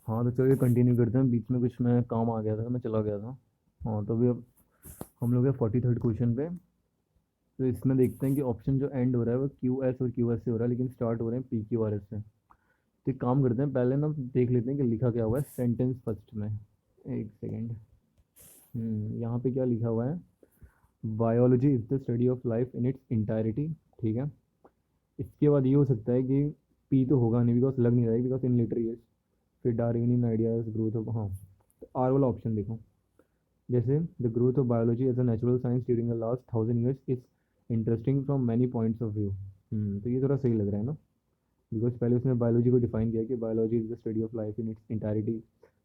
हाँ तो चलिए कंटिन्यू करते हैं। बीच में कुछ मैं काम आ गया था, मैं चला गया था। हाँ तो अभी अब हम लोग हैं 43rd क्वेश्चन पे। तो इसमें देखते हैं कि ऑप्शन जो एंड हो रहा है वो क्यू एस और क्यू एस से हो रहा है, लेकिन स्टार्ट हो रहे हैं पी क्यू आर एस से। तो एक काम करते हैं, पहले ना देख लेते हैं कि लिखा क्या हुआ है सेंटेंस फर्स्ट में। एक सेकेंड। यहाँ पे क्या लिखा हुआ है? Biology is the study of life in its entirety. ठीक है। इसके बाद ये हो सकता है कि पी तो होगा नहीं, बिकॉज लग नहीं रहा है, बिकॉज इन लेटर ईयर्स। फिर डार्विनियन आइडियाज ग्रोथ ऑफ, हाँ। तो आर वाला ऑप्शन देखो। जैसे the growth of biology as a natural science during the last 1000 years is interesting from many points of view. तो ये थोड़ा सही लग रहा है ना, बिकॉज पहले उसने बायोलॉजी को डिफाइन किया कि biology is the study of life in its entirety.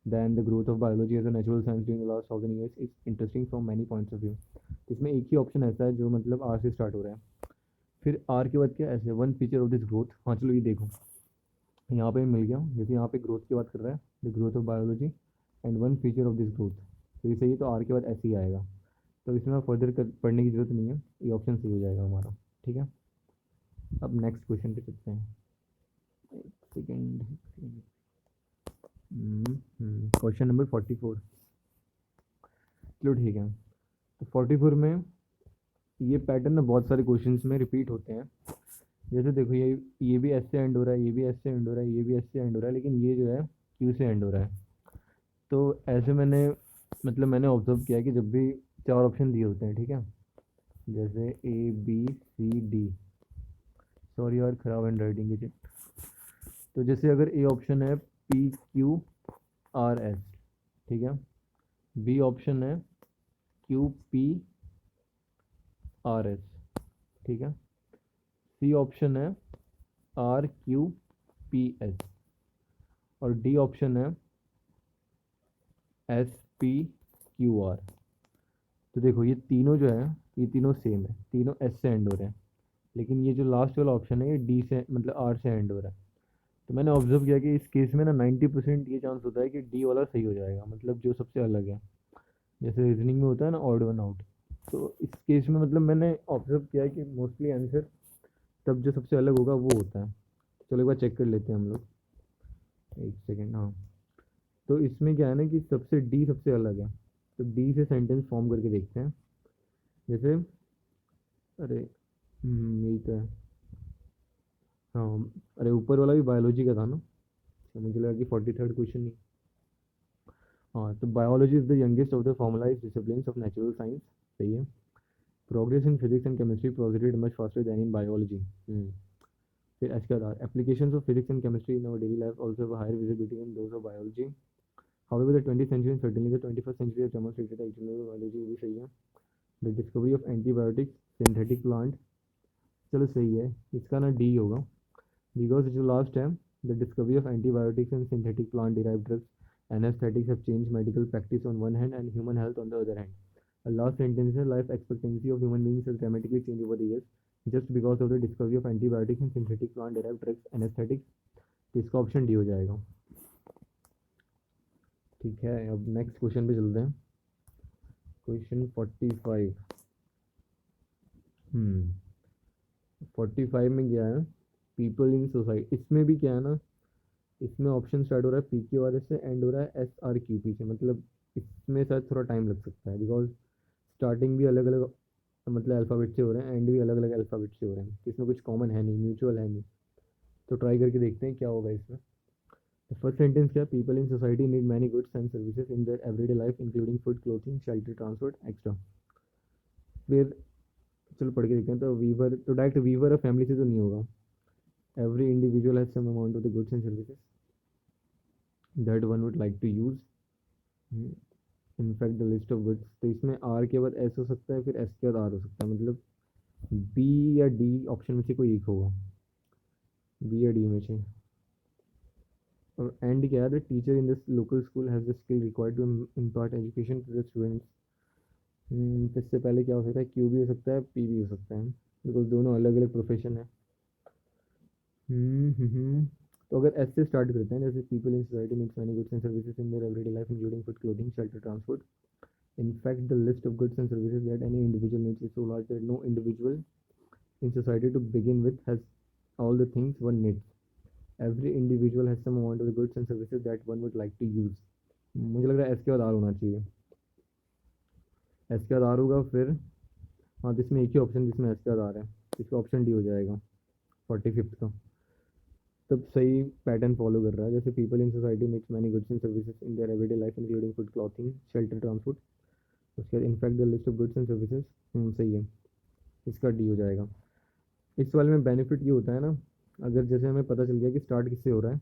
Then the growth of biology as a natural science during the last 1000 years is interesting from many points of view. तो इसमें एक ही option ऐसा है जो मतलब are से start हो रहा है। फिर आर के बाद क्या ऐसे one feature of this growth. हाँ चलो ये देखो, यहाँ पे मिल गया। जैसे यहाँ पे ग्रोथ की बात कर रहा है, the growth of biology and one feature of this growth. तो ये सही है, तो आर के बाद ऐसे ही आएगा। तो इसमें फर्दर पढ़ने की जरूरत नहीं है, ये ऑप्शन सही हो जाएगा हमारा। ठीक है। अब नेक्स्ट क्वेश्चन पे चलते हैं। सेकेंड। Question number 44। चलो ठीक है। तो 44 में ये पैटर्न ना बहुत सारे क्वेश्चंस में रिपीट होते हैं। जैसे देखो, ये भी एस से एंड हो रहा है, ये भी एस से एंड हो रहा है, ये भी एस से एंड हो रहा है, लेकिन ये जो है क्यू से एंड हो रहा है। तो ऐसे मैंने मतलब मैंने ऑब्जर्व किया है कि जब भी चार ऑप्शन दिए होते हैं, ठीक है, जैसे A B C D. Sorry यार, खराब हैंड राइटिंग है। तो जैसे अगर ए ऑप्शन है पी क्यू आर एस, ठीक है। बी ऑप्शन है क्यू पी आर एस, ठीक है। सी ऑप्शन है आर क्यू पी एस, और डी ऑप्शन है एस पी क्यू आर। तो देखो ये तीनों जो है, ये तीनों सेम है, तीनों एस से एंड हो रहे हैं। लेकिन ये जो लास्ट वाला ऑप्शन है ये डी से मतलब आर से एंड हो रहा है। तो मैंने ऑब्जर्व किया कि इस केस में ना 90% ये चांस होता है कि डी वाला सही हो जाएगा, मतलब जो सबसे अलग है। जैसे रीजनिंग में होता है ना ऑड वन आउट। तो इस केस में मतलब मैंने ऑब्जर्व किया है कि मोस्टली आंसर तब जो सबसे अलग होगा वो होता है। चलो एक बार चेक कर लेते हैं हम लोग। एक सेकेंड, हाँ। तो इसमें क्या है ना कि सबसे डी सबसे अलग है। तो डी से सेंटेंस फॉर्म करके देखते हैं। जैसे, अरे यही तो है। हाँ, अरे ऊपर वाला भी बायोलॉजी का था ना, तो मुझे लगा कि 43rd क्वेश्चन नहीं। हाँ, तो biology is the youngest of the formalise discipline of natural science. सही है। Progress in physics and chemistry proceeded much faster than in biology. फिर एच का था applications of physics and chemistry in our daily life also have higher visibility in those of biology. However the 20th century and certainly the 21st century has demonstrated that evolutionary biology भी सही है। The discovery of antibiotics synthetic plant. चलो सही है, इसका ना D होगा, because जो लास्ट है, the discovery of antibiotics and synthetic plant derived drugs and aesthetics have changed medical practice on one hand and human health on the other hand. The last sentence है life expectancy of human beings has dramatically changed over the years just because of the discovery of antibiotics and synthetic plant derived drugs and aesthetics। तो इसका option D हो जाएगा। ठीक है, अब next question पे चलते हैं। क्वेश्चन 45। 45 में क्या है? People in society. इसमें भी क्या है ना, इसमें ऑप्शन स्टार्ट हो रहा है पी क्यू आर एस से, एंड हो रहा है एस आर क्यू पी से। मतलब इसमें शायद थोड़ा टाइम लग सकता है, बिकॉज स्टार्टिंग भी अलग अलग मतलब अल्फ़ाबेट से हो रहे हैं, एंड भी अलग अलग अल्फ़ाबेट से हो रहे हैं। इसमें कुछ कॉमन है नहीं, म्यूचुअल है नहीं। तो ट्राई करके देखते हैं क्या होगा इसमें। तो फर्स्ट सेंटेंस क्या, people in society need many goods and services in their everyday life including food clothing shelter transport extra. फिर चलो पढ़ के देखते हैं। तो वीवर, तो डायरेक्ट वीवर और फैमिली से तो नहीं होगा। Every individual has some amount of the goods and services that one would like to use. In fact the list of goods. तो इसमें आर के बाद एस हो सकता है, फिर एस के बाद आर हो सकता है। मतलब बी या डी ऑप्शन में से कोई एक होगा, बी या डी में से। और एंड क्या है, the teacher in this local school has the skill required to impart education to the students. इससे पहले क्या हो सकता है, क्यू भी हो सकता है, पी भी हो सकता है, बिकॉज दोनों अलग अलग प्रोफेशन है। तो अगर एस से स्टार्ट करते हैं, जैसे people in society needs many goods and services in their everyday life including food clothing shelter transport. In fact, the list of goods and services that any individual needs is so large that no individual in society to begin with has all the things one needs. Every individual has some amount of goods and services that one would like to use. मुझे लग रहा है S के बाद are होना चाहिए। S के बाद आर होगा फिर। हाँ, तो इसमें एक ही ऑप्शन जिसमें एस के बाद आ रहा है, इसका ऑप्शन डी हो जाएगा 45th का। तब सही पैटर्न फॉलो कर रहा है। जैसे people in society makes many goods and services in their everyday life including food, clothing, shelter, transport. उसके बाद in fact the list of goods and services, सही है, इसका डी हो जाएगा। इस वाले में बेनिफिट ये होता है ना, अगर जैसे हमें पता चल गया कि स्टार्ट किससे हो रहा है,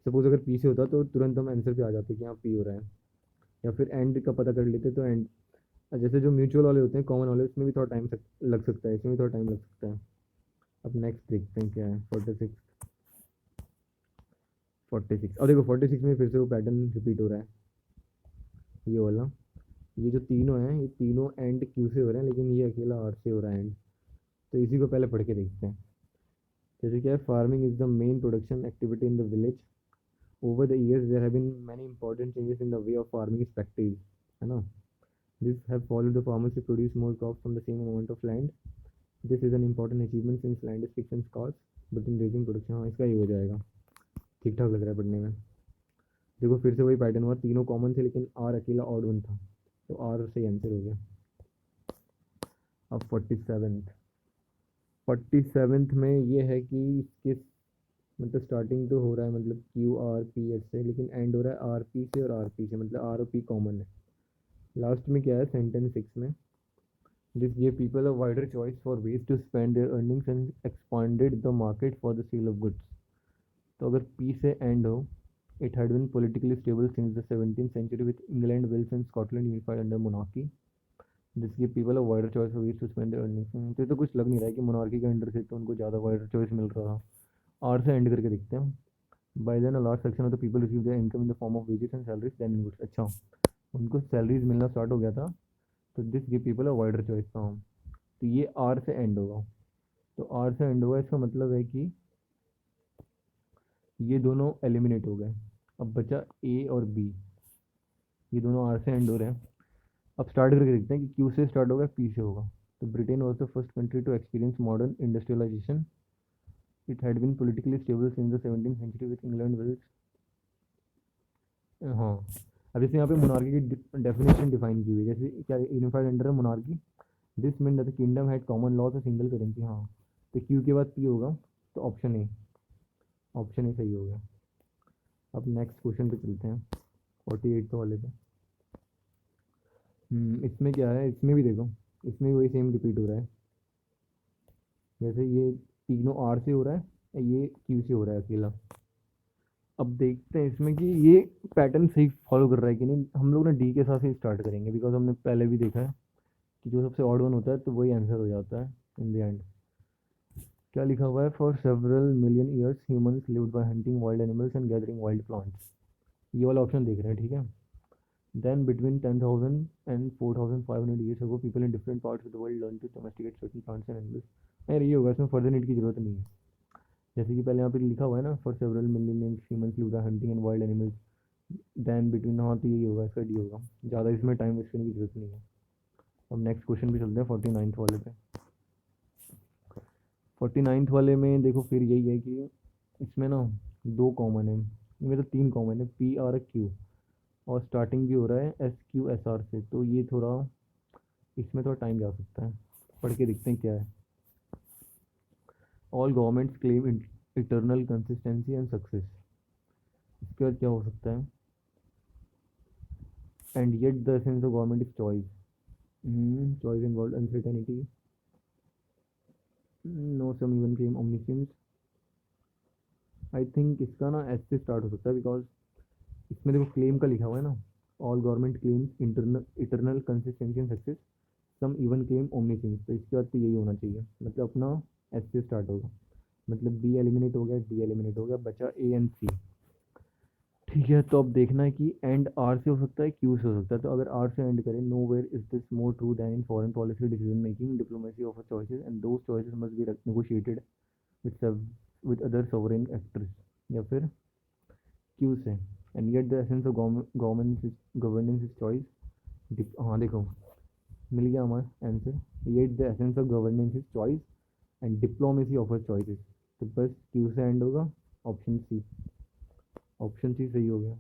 सपोज अगर पी से होता तो तुरंत हम आंसर पे आ जाते कि हाँ पी हो रहा है, या फिर एंड का पता कर लेते तो एंड। जैसे जो म्यूचुअल वाले होते हैं, कॉमन वाले, उसमें भी थोड़ा टाइम लग सकता है, इसमें भी थोड़ा टाइम लग सकता है। अब नेक्स्ट देखते हैं क्या है। 46 और देखो 46 में फिर से वो पैटर्न रिपीट हो रहा है, ये वाला। ये जो तीनों हैं, ये तीनों एंड क्यू से हो रहे हैं, लेकिन ये अकेला आर से हो रहा है एंड। तो इसी को पहले पढ़ के देखते हैं। जैसे क्या है, farming is the main production activity in the village. Over the years there have been many important changes in the way of farming is practice, है ना। This have followed the farmers to produce more crops from the same amount of land. This is an important achievement since land is fix and scarce but in raising production. हाँ, इसका ये हो जाएगा, ठीक ठाक लग रहा है पढ़ने में। देखो फिर से वही पैटर्न हुआ, तीनों कॉमन थे लेकिन आर अकेला ऑड वन था, तो आर सही आंसर हो गया। अब 47th में ये है कि इसके मतलब स्टार्टिंग तो हो रहा है मतलब क्यू आर पी एस से, लेकिन एंड हो रहा है आर पी से और आर पी से, मतलब आर और पी कॉमन है। लास्ट में क्या है, सेंटेंस 6 में, this give people a wider choice for ways to spend their earnings and expanded the market for the sale of goods. तो अगर पी से एंड हो, it had been politically stable since the 17th century with England, Wales and Scotland unified under monarchy. This give people a wider choice of ways to spend their earnings। तो ये तो कुछ लग नहीं रहा है कि मोनार्की के अंडर से तो उनको ज़्यादा वाइडर चॉइस मिल रहा था। आर से एंड करके देखते हैं। By then a large section of the people receive their income in the form of wages and salaries than in goods. अच्छा, उनको सैलरीज मिलना स्टार्ट हो गया था, तो this give people a wider choice था। तो ये आर से एंड होगा, तो आर से एंड होगा, इसका मतलब है कि ये दोनों एलिमिनेट हो गए। अब बचा ए और बी, ये दोनों आर से एंड हो रहे हैं। अब स्टार्ट करके देखते हैं कि क्यू से स्टार्ट होगा पी से होगा। तो Britain was the first country to experience modern industrialisation. It had been politically stable since the 17th century with England, Wales। हाँ, अब जैसे यहाँ पे मोनार्की की डेफिनेशन डिफाइन की हुई है, जैसे क्या unified under monarchy, this mean that the kingdom had common laws और सिंगल करेंसी। हाँ, तो क्यू के बाद पी होगा, तो ऑप्शन ए सही हो गया। अब नेक्स्ट क्वेश्चन पे चलते हैं, 48 वाले पे। इसमें क्या है, इसमें भी देखो, इसमें भी वही सेम रिपीट हो रहा है। जैसे ये तीनों आर से हो रहा है, ये क्यू से हो रहा है अकेला। अब देखते हैं इसमें कि ये पैटर्न सही फॉलो कर रहा है कि नहीं। हम लोग ना डी के साथ ही स्टार्ट करेंगे, बिकॉज हमने पहले भी देखा है कि जो सबसे ऑड वन होता है तो वही आंसर हो जाता है इन द एंड। क्या लिखा हुआ है, for several million years humans lived by hunting wild animals and gathering wild plants. ये वाला ऑप्शन देख रहे हैं, ठीक है। Then between 10,000 and 4,500 years ago, people in different parts of the world learned to domesticate certain plants and animals। यार ये होगा, इसमें फर्दर नीड की जरूरत नहीं है। जैसे कि पहले यहाँ पे लिखा हुआ है ना, for several million humans lived by hunting and wild animals, then between, हाँ तो यही होगा, इसका डी होगा। ज़्यादा इसमें टाइम वेस्ट करने की जरूरत नहीं है। अब नेक्स्ट क्वेश्चन भी चलते हैं 49th वाले पे। 49th वाले में देखो फिर यही है कि इसमें ना दो कॉमन है, इनमें तो तीन कॉमन है, पी आर क्यू, और स्टार्टिंग भी हो रहा है एस क्यू एस आर से, तो ये थोड़ा इसमें थोड़ा टाइम जा सकता है। पढ़ के देखते हैं क्या है। All governments claim eternal consistency and success. इसके बाद क्या हो सकता है, and yet the essence of government is choice. Choice involve uncertainty, no some even claim omniscience. I think इसका ना एस से स्टार्ट हो सकता है, बिकॉज इसमें देखो क्लेम का लिखा हुआ है ना, all government claims internal eternal consistency and success, some even claim omniscience. तो इसके बाद तो यही होना चाहिए, मतलब अपना एस से स्टार्ट होगा, मतलब बी एलिमिनेट हो गया, डी एलिमिनेट हो गया, बचा ए एंड सी। ठीक है, तो अब देखना है कि एंड आर से हो सकता है, क्यू से हो सकता है। तो अगर आर से एंड करें, nowhere is this more true than in foreign policy decision making diplomacy offer choices and those choices must be negotiated with other sovereign actors. या फिर क्यू से, and yet the essence of governance is choice. हाँ देखो, मिल गया हमारा answer, yet the essence of governance is choice and diplomacy offer choices. तो बस क्यू से एंड होगा ऑप्शन सी। ऑप्शन सी सही हो गया।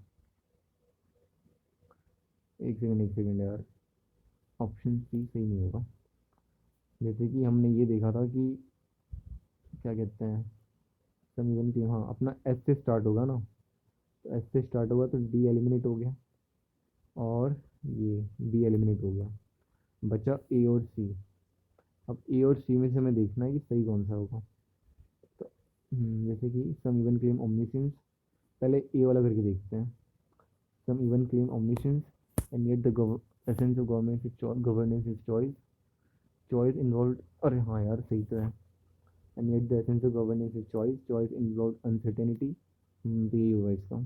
एक सेकंड यार, ऑप्शन सी सही नहीं होगा। जैसे कि हमने ये देखा था कि क्या कहते हैं, समीकरण की, हाँ अपना एस से स्टार्ट होगा ना, तो एस से स्टार्ट होगा तो डी एलिमिनेट हो गया, और ये बी एलिमिनेट हो गया, बचा ए और सी। अब ए और सी में से हमें देखना है कि सही कौन सा होगा। तो जैसे कि सम इवन क्लेम ओमनिसेंस, पहले ए वाला करके देखते हैं। Some even claim omniscience and yet the essence of governance is choice. Choice involve, अरे हाँ यार सही तो है। And yet the essence of governance is choice. Choice involve uncertainty. तो यही होगा इसका।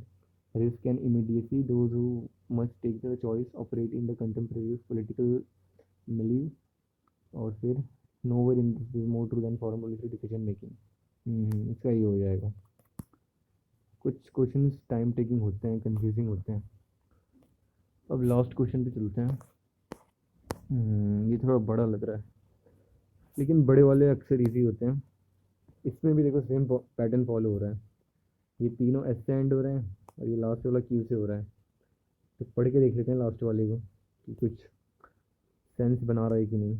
Risk and immediacy, those who must take the choice operate in the contemporary political milieu. और फिर nowhere in this is more true than formalistic decision making। इसका ये हो जाएगा। कुछ क्वेश्चंस टाइम टेकिंग होते हैं, कंफ्यूजिंग होते हैं। अब लास्ट क्वेश्चन पे चलते हैं। ये थोड़ा बड़ा लग रहा है, लेकिन बड़े वाले अक्सर इजी होते हैं। इसमें भी देखो सेम पैटर्न फॉलो हो रहा है। ये तीनों एस से एंड हो रहे हैं, और ये लास्ट वाला क्यू से हो रहा है। तो पढ़ के देख लेते हैं लास्ट वाले को कि कुछ सेंस बना रहा है कि नहीं।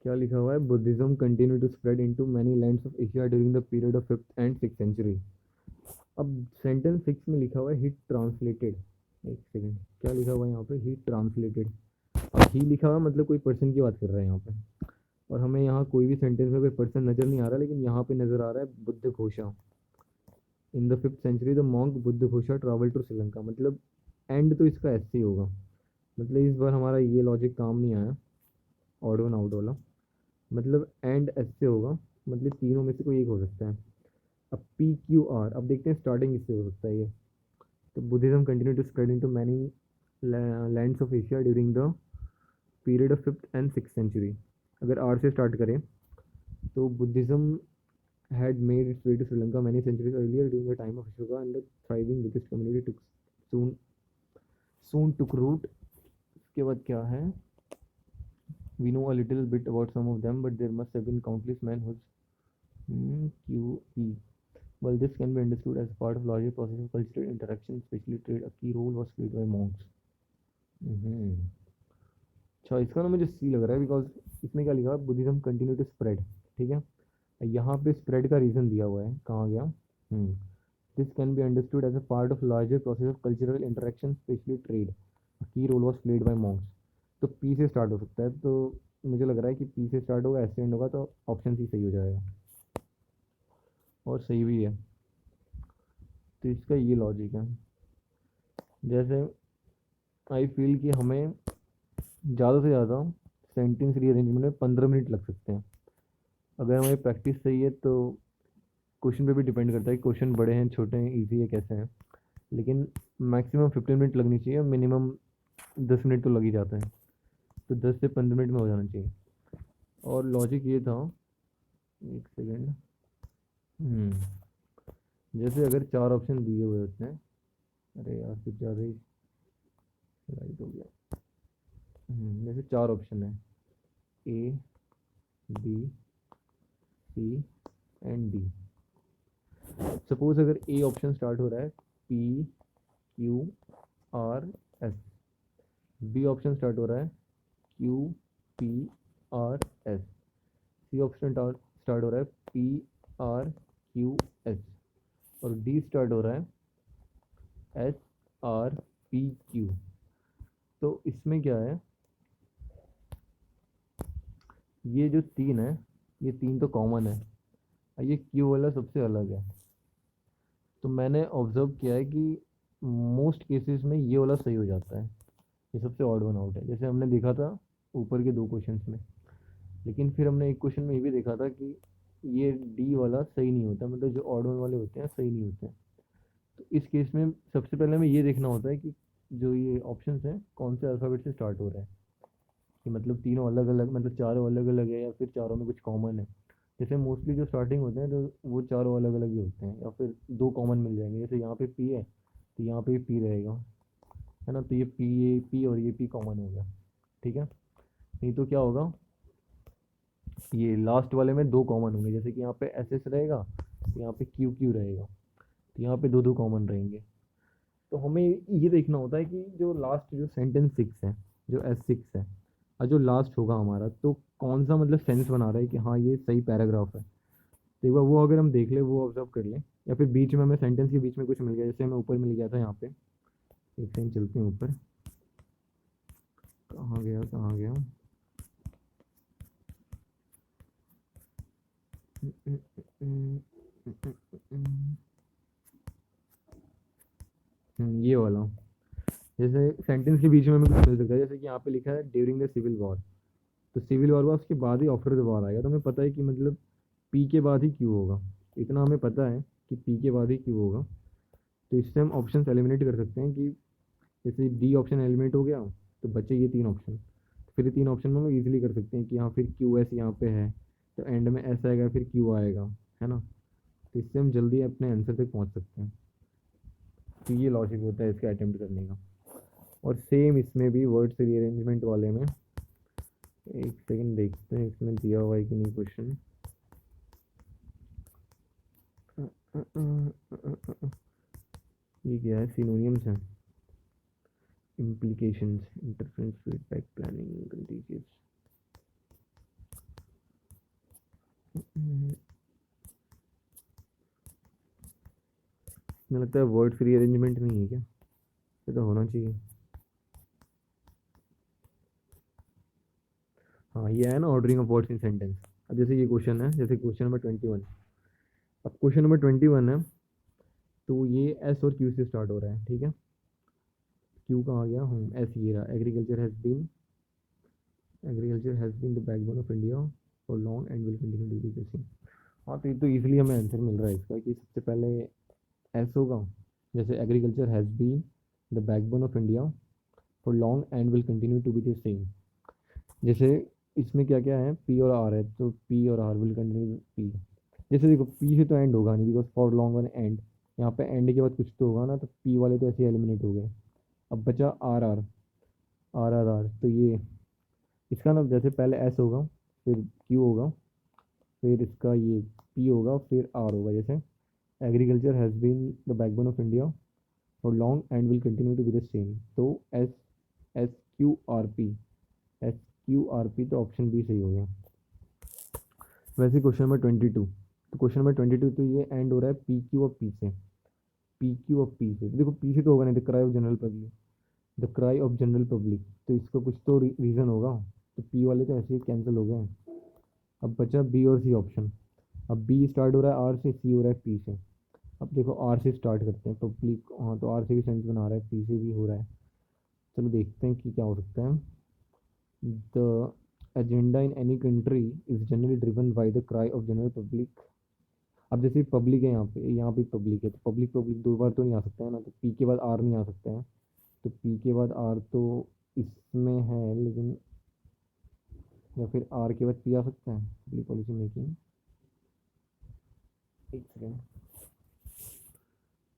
क्या लिखा हुआ है, Buddhism continue to spread into many lands of Asia during the period of 5th and 6th century. अब सेंटेंस 6 में लिखा हुआ है हिट ट्रांसलेटेड। एक सेकंड, क्या लिखा हुआ है यहाँ पे, हिट ट्रांसलेटेड। अब ही लिखा हुआ है मतलब कोई पर्सन की बात कर रहा है यहाँ पे, और हमें यहाँ कोई भी सेंटेंस में कोई पर्सन नज़र नहीं आ रहा, लेकिन यहाँ पे नज़र आ रहा है Buddhaghosa. In the 5th century the monk Buddhaghosa travel to Sri Lanka. मतलब एंड तो इसका ऐसे ही होगा। मतलब इस बार हमारा ये लॉजिक काम नहीं आया, ऑड वन आउट वाला। मतलब एंड ऐसे होगा, मतलब तीनों में से कोई एक हो सकता है। अब पी क्यू आर, अब देखते हैं स्टार्टिंग इससे हो सकता है ये। तो Buddhism continue to spread into many lands of Asia during the period of 5th and 6th century. अगर आर से स्टार्ट करें तो Buddhism had made its way to Sri Lanka many centuries earlier during the time of Ashoka, and the thriving Buddhist community soon took root। इसके बाद क्या है, we know a little bit about some of them, but there must have been countless men whose QE. Well, this can be understood as part of larger process of cultural interaction, especially trade. A key role was played by monks। अच्छा, इसका ना मुझे सी लग रहा है, because इसमें क्या लिखा है, बुद्धिज्म कंटिन्यू टू स्प्रेड। ठीक है, यहाँ पे स्प्रेड का रीज़न दिया हुआ है, कहाँ गया। This can be understood as a part of larger process of cultural interaction, specially trade. Key role was played by monks. तो पी से स्टार्ट हो सकता है, तो मुझे लग रहा है कि पी से स्टार्ट होगा, एस से एंड होगा, तो ऑप्शन सी सही हो जाएगा, और सही भी है। तो इसका ये लॉजिक है। जैसे आई फील कि हमें ज़्यादा से ज़्यादा सेंटेंस रीअरेंजमेंट में 15 मिनट लग सकते हैं। अगर हमारी प्रैक्टिस सही है तो क्वेश्चन पे भी डिपेंड करता है कि क्वेश्चन बड़े हैं, छोटे हैं, इजी है, कैसे हैं। लेकिन मैक्सिमम 15 मिनट लगनी चाहिए, मिनिमम 10 मिनट तो लग ही जाते हैं। तो 10 से 15 मिनट में हो जाना चाहिए। और लॉजिक ये था, एक सेकेंड, जैसे अगर 4 ऑप्शन दिए हुए होते हैं, अरे यार कुछ ज़्यादा ही लाइट हो गया। जैसे 4 ऑप्शन है, A, B, C and D. Suppose अगर ए ऑप्शन स्टार्ट हो रहा है P Q R S, B option start हो रहा है Q P R S, C option start हो रहा है पी आर क्यू एस, और डी स्टार्ट हो रहा है एस आर पी क्यू। तो इसमें क्या है, ये जो 3 है, ये 3 तो कॉमन है, और ये क्यू वाला सबसे अलग है। तो मैंने ऑब्जर्व किया है कि मोस्ट केसेस में ये वाला सही हो जाता है, ये सबसे ऑड वन आउट है। जैसे हमने देखा था ऊपर के 2 क्वेश्चंस में, लेकिन फिर हमने एक क्वेश्चन में ये भी देखा था कि ये डी वाला सही नहीं होता, मतलब जो ऑड वन वाले होते हैं सही नहीं होते हैं। तो इस केस में सबसे पहले हमें ये देखना होता है कि जो ये ऑप्शंस हैं कौन से अल्फ़ाबेट से स्टार्ट हो रहे हैं, कि मतलब तीनों अलग अलग, मतलब चारों अलग अलग है, या फिर चारों में कुछ कॉमन है। जैसे मोस्टली जो स्टार्टिंग होते हैं तो वो चारों अलग अलग ही होते हैं, या फिर 2 कॉमन मिल जाएंगे। जैसे यहाँ पे पी है तो यहाँ पे पी रहेगा, है ना, तो ये पी और ये पी कॉमन हो गया। ठीक है, नहीं तो क्या होगा, ये लास्ट वाले में दो कॉमन होंगे, जैसे कि यहाँ पे एस एस रहेगा, यहाँ पे क्यू क्यू रहेगा, तो यहाँ पे दो दो कॉमन रहेंगे। तो हमें ये देखना होता है कि जो लास्ट जो सेंटेंस सिक्स है, जो एस सिक्स है, और जो लास्ट होगा हमारा, तो कौन सा मतलब सेंस बना रहा है कि हाँ ये सही पैराग्राफ है। तो एक बार वो अगर हम देख ले, वो ऑब्जर्व कर लें, या फिर बीच में हमें सेंटेंस के बीच में कुछ मिल गया, जैसे हमें ऊपर मिल गया था यहाँ पे। एक सेकंड चलते हैं ऊपर, कहाँ गया कहाँ गया। ये वाला, जैसे सेंटेंस के बीच में हमें कुछ मिल सकता है, जैसे कि यहाँ पे लिखा है ड्यूरिंग द सिविल वॉर, तो सिविल वॉर हुआ उसके बाद ही आफ्टर द वॉर आएगा, तो हमें पता है कि मतलब पी के बाद ही क्यू होगा, इतना हमें पता है कि पी के बाद ही क्यू होगा। तो इससे हम ऑप्शन एलिमिनेट कर सकते हैं कि जैसे डी ऑप्शन एलिमिनेट हो गया, तो बचे ये तीन ऑप्शन, तो फिर ये तीन ऑप्शन में हम लोग ईजिली कर सकते हैं कि हाँ फिर क्यू एस यहाँ पे है, तो एंड में एस आएगा फिर क्यू आएगा, है ना। तो इससे हम जल्दी अपने आंसर तक पहुँच सकते हैं। तो ये लॉजिक होता है इसका अटेम्प्ट करने का। और सेम इसमें भी वर्ड्स रीअरेंजमेंट वाले में, एक सेकंड देखते हैं इसमें दिया हुआ है कि नहीं क्वेश्चन। ये क्या है, सिनोनियम्स हैं, implications, interference, feedback, planning, contagious। मुझे लगता है वर्ड्स रीअरेंजमेंट नहीं है क्या, ये तो होना चाहिए। हाँ ये है ना, ordering of words in sentence. अब जैसे ये क्वेश्चन है, जैसे क्वेश्चन नंबर 21, अब क्वेश्चन नंबर 21 है, तो ये एस और क्यू से स्टार्ट हो रहा है, ठीक है। क्यू कहाँ गया, एस ये रहा, agriculture has been the backbone of India for long and will continue to be the same. हाँ तो ये तो ईजिली हमें आंसर मिल रहा है इसका कि सबसे पहले एस होगा, जैसे agriculture has been the backbone of India for long and will continue to be the same. जैसे इसमें क्या क्या है, पी और आर है, तो पी और आर विल कंटिन्यू पी। जैसे देखो पी से तो एंड होगा नहीं, बिकॉज फॉर लॉन्ग और एंड, यहाँ पे एंड के बाद कुछ तो होगा ना, तो पी वाले तो ऐसे एलिमिनेट हो गए। अब बचा आर आर, आर, तो ये इसका ना जैसे पहले एस होगा, फिर क्यू होगा, फिर इसका ये पी होगा, फिर आर होगा, जैसे agriculture has been the backbone of India for long and will continue to be the same, तो S S Q R P, S Q R P, तो ऑप्शन बी सही हो गया। वैसे क्वेश्चन नंबर 22, तो क्वेश्चन नंबर 22 तो ये and हो रहा है पी क्यू और पी से, पी क्यू और पी से, तो देखो पी से तो होगा नहीं, the cry of general public, the cry of general public, तो इसका कुछ तो रीज़न होगा, तो पी वाले तो ऐसे ही कैंसिल हो गए। अब बचा बी और सी ऑप्शन। अब बी स्टार्ट हो रहा है आर से, सी हो रहा है पी से। अब देखो आर से स्टार्ट करते हैं, पब्लिक, हाँ तो आर से भी सेंस बना रहा है, पी से भी हो रहा है। चलो देखते हैं कि क्या हो सकता है। The agenda in any country is generally driven by the cry of general public. अब जैसे पब्लिक है यहाँ पे पब्लिक है, तो पब्लिक पब्लिक दो बार तो नहीं आ सकता है ना, तो पी के बाद आर नहीं आ सकता है, तो पी के बाद आर तो इसमें है, लेकिन या फिर आर के बाद पी आ सकता है, पब्लिक पॉलिसी मेकिंग। एक सेकेंड,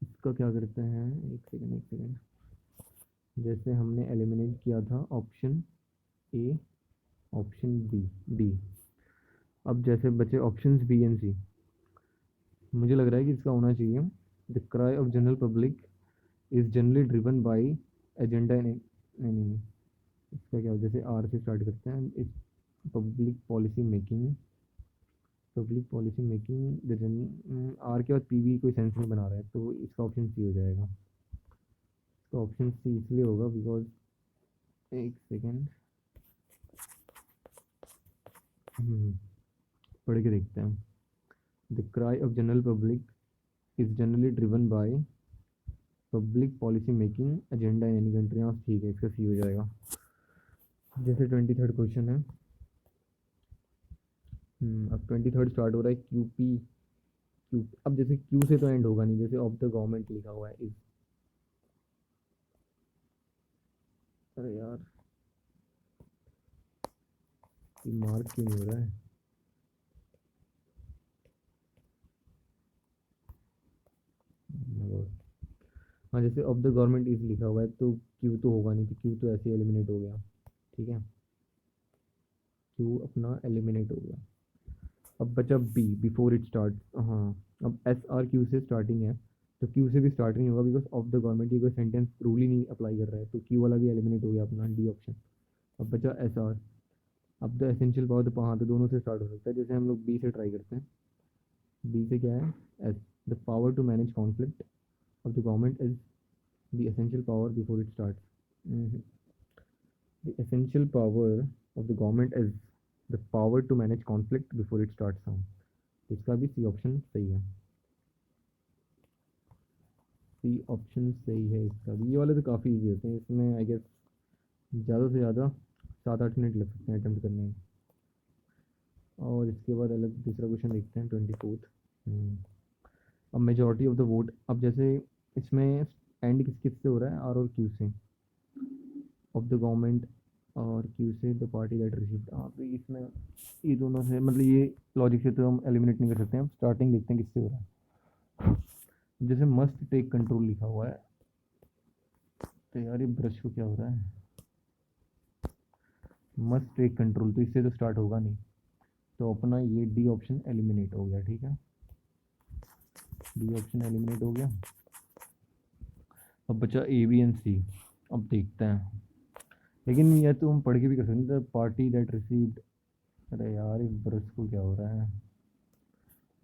इसका क्या करते हैं, एक सेकेंड, जैसे हमने एलिमिनेट किया था option A, option B, D. अब जैसे बचे ऑप्शंस बी एंड सी, मुझे लग रहा है कि इसका होना चाहिए the cry of general public is generally driven by agenda, नहीं नहीं नहीं, इसका क्या, जैसे आर से स्टार्ट करते हैं, इस public policy making, public policy making the जन, आर के बाद पी भी कोई सेंस नहीं बना रहा है, तो इसका ऑप्शन सी हो जाएगा। तो ऑप्शन सी इसलिए होगा बिकॉज, एक सेकेंड, पढ़ के देखते हैं। The cry of general public is generally driven by public policy making agenda in any country, हाँ ठीक है, इसका सी हो जाएगा। जैसे 23rd क्वेश्चन है, अब 23rd स्टार्ट हो रहा है क्यू पी, क्यू, अब जैसे क्यू से तो एंड होगा नहीं, जैसे ऑफ द गवर्नमेंट लिखा हुआ है इस, अरे यार ये मार्क क्यों नहीं हो रहा है, हाँ जैसे ऑफ द गवर्नमेंट इज लिखा हुआ है, तो क्यू तो होगा नहीं, तो क्यू तो ऐसे एलिमिनेट हो गया, ठीक है, क्यू अपना एलिमिनेट हो गया। अब बचा बी, बिफोर इट स्टार्ट। हाँ, अब एस आर क्यू से स्टार्टिंग है, तो क्यू से भी स्टार्ट नहीं होगा बिकॉज ऑफ द गवर्नमेंट, ये कोई सेंटेंस रूल ही नहीं अप्लाई कर रहा है, तो क्यू वाला भी एलिमिनेट हो गया अपना, डी ऑप्शन। अब बचा एस आर। अब द एसेंशियल पावर, तो हाँ, तो दोनों से स्टार्ट हो सकता है, जैसे हम लोग बी से ट्राई करते हैं। बी से क्या है, S, the power to manage conflict of the government is the essential power before it start. The essential power of the government is the power to manage conflict before it starts. हाँ, इसका भी C option सही है। C option सही है इसका भी। ये वाले तो काफ़ी इजी होते हैं, इसमें आई गेस ज़्यादा से ज़्यादा 7-8 मिनट लग सकते हैं अटेम्प्ट करने में। और इसके बाद अलग दूसरा क्वेश्चन देखते हैं, 24th। अब मेजॉरिटी ऑफ द वोट, अब जैसे इसमें एंड किस किस से हो रहा है, आर और क्यू से, ऑफ द गवर्नमेंट और क्यू से द पार्टी दैट रिसीव्ड। हाँ, तो इसमें ये दोनों से, मतलब ये लॉजिक से तो हम एलिमिनेट नहीं कर सकते हैं। स्टार्टिंग देखते हैं किससे हो रहा है। जैसे मस्ट टेक कंट्रोल लिखा हुआ है, तो यार ये ब्रश को क्या हो रहा है, मस्ट टेक कंट्रोल, तो इससे तो स्टार्ट होगा नहीं, तो अपना ये डी ऑप्शन एलिमिनेट हो गया। ठीक है, डी ऑप्शन एलिमिनेट हो गया। अब बचा ए बी एंड सी। अब देखते हैं, लेकिन ये तो हम पढ़ के भी कर सकते हैं, पार्टी दैट रिसीव्ड। अरे यार इस ब्रश को क्या हो रहा है,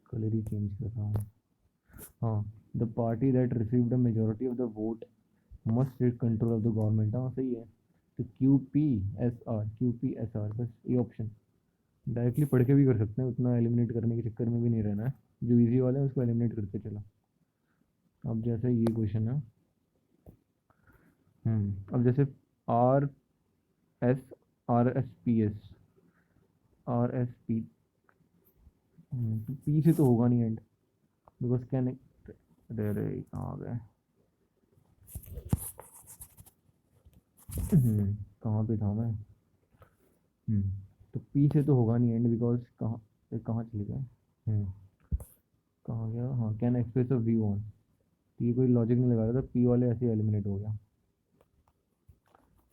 कलर ही चेंज कर रहा हूँ। हाँ, the party that received the majority of the vote must take control of the government. हाँ सही है, तो Q P S R, Q P S R, बस ये ऑप्शन। डायरेक्टली पढ़ के भी कर सकते हैं, उतना एलिमिनेट करने के चक्कर में भी नहीं रहना है, जो इजी वाला है उसको एलिमिनेट करते चलो। अब जैसे ये क्वेश्चन है, अब जैसे R S, R S P S, R S P, तो पी से तो होगा नहीं एंड, बिकॉज कैन, अरे अरे कहाँ आ गए, कहाँ पे था मैं। तो पी से तो होगा नहीं एंड, बिकॉज कहाँ, कहाँ चले गए, कहाँ गया, हाँ, can express a view on, तो ये कोई लॉजिक नहीं लगा रहा था, पी वाले ऐसे एलिमिनेट हो गया।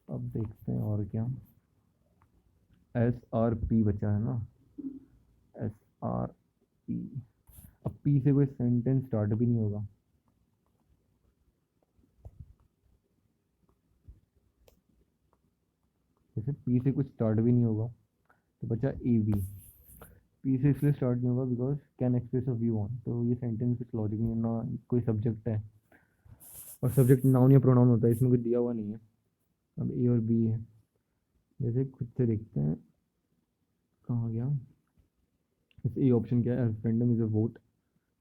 अब देखते हैं और क्या, एस आर पी बचा है ना, एस आर पी। अब पी से कोई सेंटेंस स्टार्ट भी नहीं होगा, जैसे पी से कुछ स्टार्ट भी नहीं होगा, तो बचा ए बी। पी से इसलिए स्टार्ट नहीं होगा because can express a view on, तो ये सेंटेंस कुछ लॉजिक नहीं है ना, कोई सब्जेक्ट है, और सब्जेक्ट नाउन या प्रोनाउन होता है, इसमें कुछ दिया हुआ नहीं है। अब ए और बी है, जैसे खुद से देखते हैं, कहाँ गया, ए ऑप्शन क्या है, referendum is a vote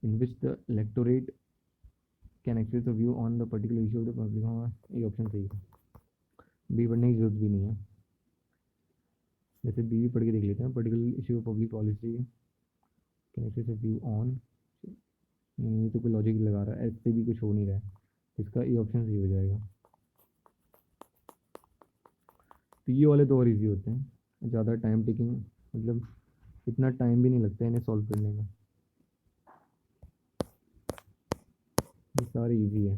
in which the electorate can express a view on the particular issue of the public. हाँ, ये ऑप्शन सही है, बी पढ़ने की जरूरत भी नहीं है। जैसे बी भी पढ़ के देख लेते हैं, particular issue of public policy can express a view on, ये तो कोई लॉजिक लगा रहा है, ऐसे भी कुछ हो नहीं रहा है, इसका ए ऑप्शन सही हो जाएगा। तो ये वाले तो और इजी होते हैं, ज़्यादा टाइम टेकिंग, मतलब इतना टाइम भी नहीं लगता है इन्हें सॉल्व करने में, ये सारे इजी है।